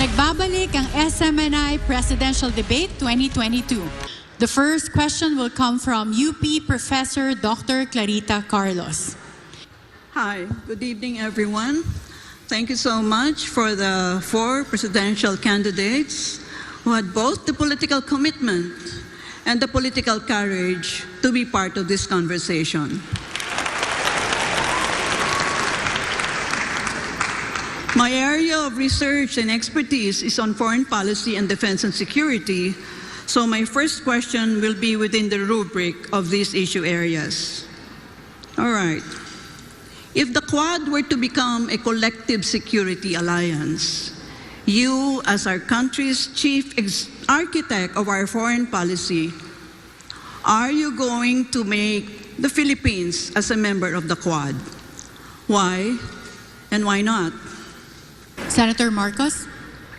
Nagbabalik ang SMNI Presidential Debate 2022. The first question will come from UP Professor Dr. Clarita Carlos. Hi, good evening everyone. Thank you so much for the 4 presidential candidates who had both the political commitment and the political courage to be part of this conversation. My area of research and expertise is on foreign policy and defense and security, so my first question will be within the rubric of these issue areas. All right. If the Quad were to become a collective security alliance, you, as our country's chief architect of our foreign policy, are you going to make the Philippines as a member of the Quad? Why and why not? Senator Marcos?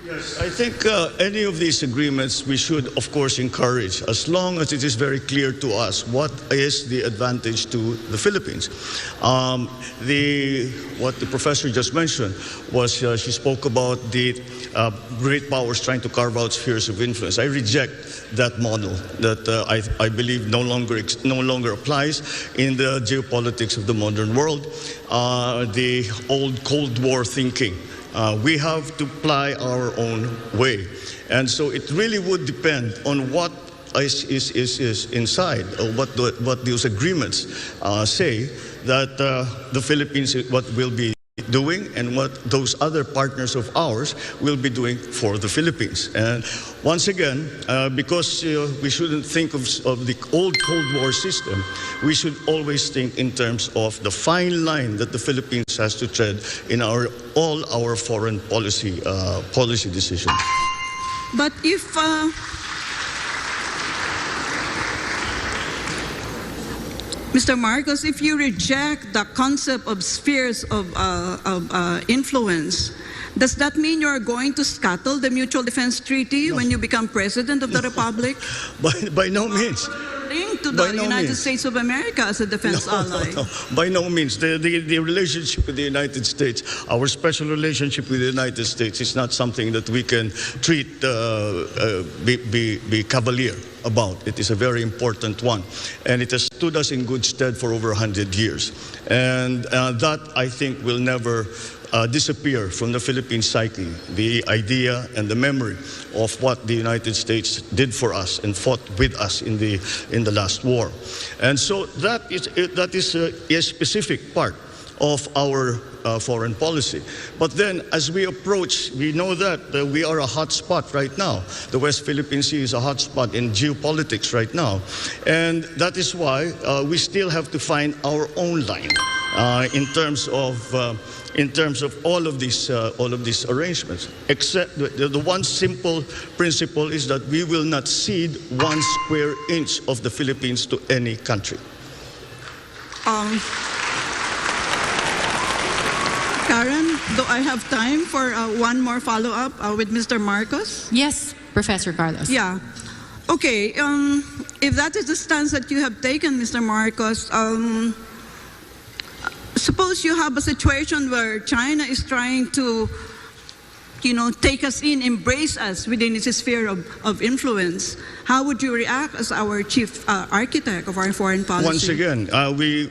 Yes, I think any of these agreements we should, of course, encourage, as long as it is very clear to us what is the advantage to the Philippines. What the professor just mentioned was she spoke about the great powers trying to carve out spheres of influence. I reject that model that I believe no longer applies in the geopolitics of the modern world. The old Cold War thinking. We have to ply our own way. And so it really would depend on what is inside, or what those agreements say that the Philippines, what will be doing and what those other partners of ours will be doing for the Philippines. And once again, because we shouldn't think of the old Cold War system, we should always think in terms of the fine line that the Philippines has to tread in all our foreign policy decisions. But if Mr. Marcos, if you reject the concept of spheres of influence, does that mean you're going to scuttle the Mutual Defense Treaty when you become President of the Republic? By no means. Linked to the United States of America as a defense ally. No, by no means. The relationship with the United States, our special relationship with the United States, is not something that we can treat, be cavalier about. It is a very important one. And it has stood us in good stead for over 100 years. And that, I think, will never disappear from the Philippine psyche, the idea and the memory of what the United States did for us and fought with us in the last war. And so that is a specific part of our foreign policy. But then, as we approach, we know that we are a hot spot right now. The West Philippine Sea is a hot spot in geopolitics right now. And that is why we still have to find our own line in terms of all of these arrangements. Except the one simple principle is that we will not cede 1 square inch of the Philippines to any country. Karen, do I have time for one more follow-up with Mr. Marcos? Yes, Professor Carlos. Yeah. Okay, if that is the stance that you have taken, Mr. Marcos, suppose you have a situation where China is trying to, take us in, embrace us within its sphere of influence. How would you react as our chief architect of our foreign policy? Once again,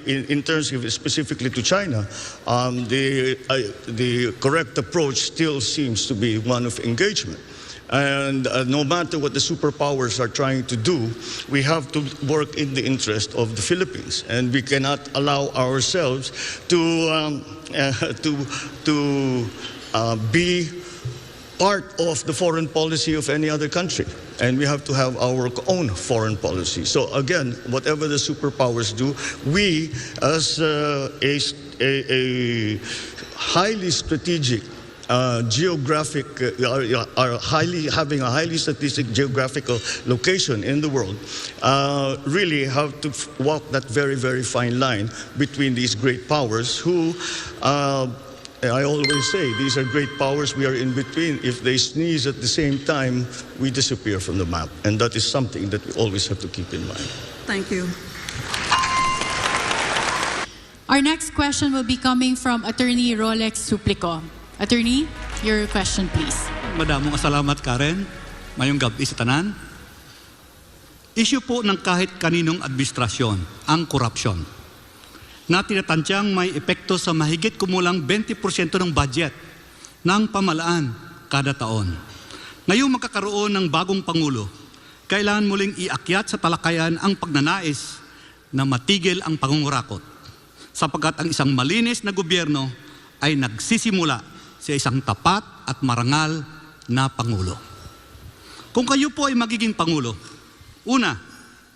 in terms of specifically to China, the correct approach still seems to be one of engagement. And no matter what the superpowers are trying to do, we have to work in the interest of the Philippines, and we cannot allow ourselves to be part of the foreign policy of any other country. And we have to have our own foreign policy. So again, whatever the superpowers do, we, as a highly strategic geographic, are having a highly strategic geographical location in the world, really have to walk that very, very fine line between these great powers who, I always say, these are great powers, we are in between. If they sneeze at the same time, we disappear from the map. And that is something that we always have to keep in mind. Thank you. Our next question will be coming from Attorney Rolex Suplico. Attorney, your question, please. Madamong salamat, Karen. Mayong gabi sa tanan. Issue po ng kahit kaninong administrasyon, ang korupsyon, na tinatansyang may epekto sa mahigit kumulang 20% ng budget ng pamalaan kada taon. Ngayong magkakaroon ng bagong Pangulo, kailangan muling iakyat sa talakayan ang pagnanais na matigil ang pangungurakot, sapagkat ang isang malinis na gobyerno ay nagsisimula sa isang tapat at marangal na Pangulo. Kung kayo po ay magiging Pangulo, una,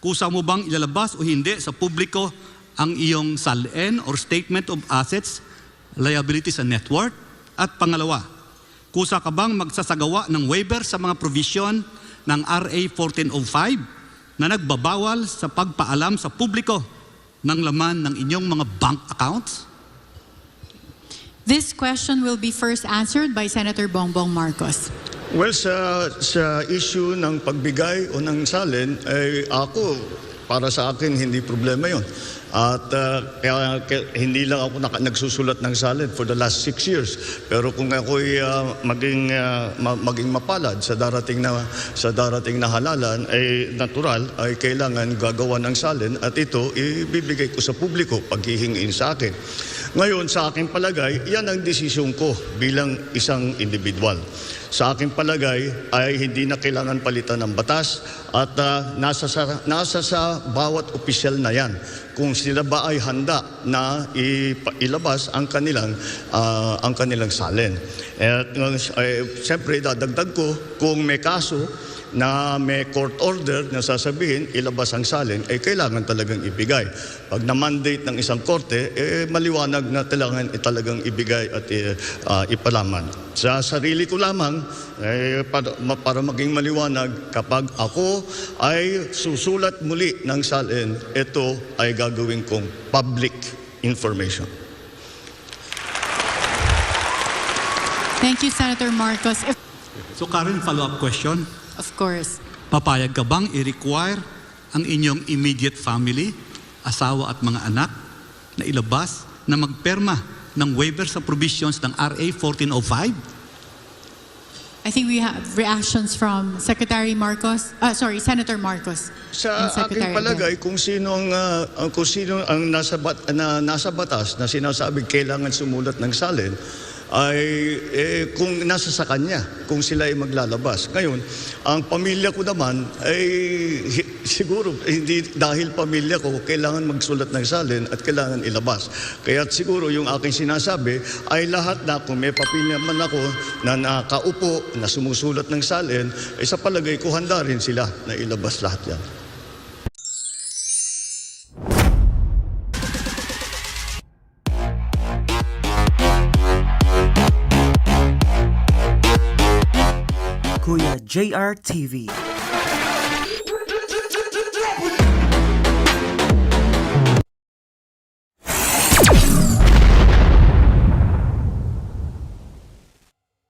kusa mo bang ilalabas o hindi sa publiko ang iyong SALN or Statement of Assets, Liabilities and Net Worth? At pangalawa, kusa ka bang magsasagawa ng waiver sa mga provision ng RA 1405 na nagbabawal sa pagpaalam sa publiko ng laman ng inyong mga bank accounts? This question will be first answered by Senator Bongbong Marcos. Well, sa issue ng pagbigay o ng salin, ay ako, para sa akin, hindi problema yon. At kaya hindi lang ako nagsusulat ng salin for the last 6 years. Pero kung ako'y maging mapalad sa darating na halalan, ay natural, ay kailangan gagawa ng salin at ito ibibigay ko sa publiko paghihingiin sa akin. Ngayon, sa aking palagay, yan ang desisyon ko bilang isang individual. Sa aking palagay ay hindi na kailangan palitan ng batas at nasa sa bawat opisyal na yan kung sila ba ay handa na ilabas ang kanilang salin. At siyempre dadagdag ko kung may kaso na may court order na sasabihin ilabas ang salin, ay kailangan talagang ibigay. Pag na-mandate ng isang korte, maliwanag na talagang ibigay at ipalaman. Sa sarili ko lamang, para maging maliwanag, kapag ako ay susulat muli ng salin, ito ay gagawin kong public information. Thank you, Senator Marcos. So Karen, follow-up question. Of course. Papayag ka bang i-require ang inyong immediate family, asawa at mga anak, na ilabas na magperma ng waiver sa provisions ng RA 1405? I think we have reactions from Senator Marcos. Sa aking palagay, kung sino ang nasa batas na sinasabing kailangan sumulat ng salin, ay kung nasa sa kanya, kung sila ay maglalabas. Ngayon, ang pamilya ko naman ay siguro hindi dahil pamilya ko kailangan magsulat ng salin at kailangan ilabas. Kaya siguro yung aking sinasabi ay lahat na kung may pamilya man ako na nakaupo na sumusulat ng salin, ay sa palagay ko handa rin sila na ilabas lahat yan. Kuya JR TV.